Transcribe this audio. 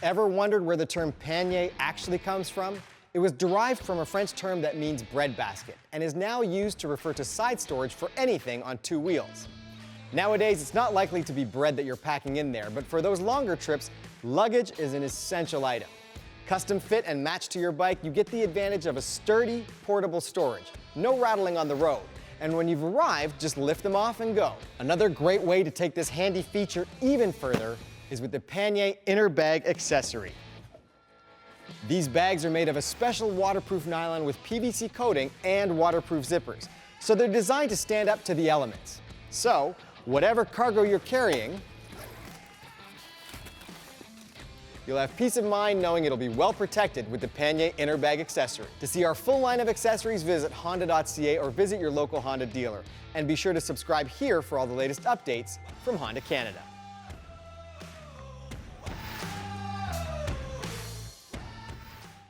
Ever wondered where the term pannier actually comes from? It was derived from a French term that means breadbasket and is now used to refer to side storage for anything on two wheels. Nowadays, it's not likely to be bread that you're packing in there, but for those longer trips, luggage is an essential item. Custom fit and matched to your bike, you get the advantage of a sturdy, portable storage. No rattling on the road. And when you've arrived, just lift them off and go. Another great way to take this handy feature even further is with the Pannier inner bag accessory. These bags are made of a special waterproof nylon with PVC coating and waterproof zippers, so they're designed to stand up to the elements. So, whatever cargo you're carrying, you'll have peace of mind knowing it'll be well protected with the Pannier inner bag accessory. To see our full line of accessories, visit honda.ca or visit your local Honda dealer. And be sure to subscribe here for all the latest updates from Honda Canada.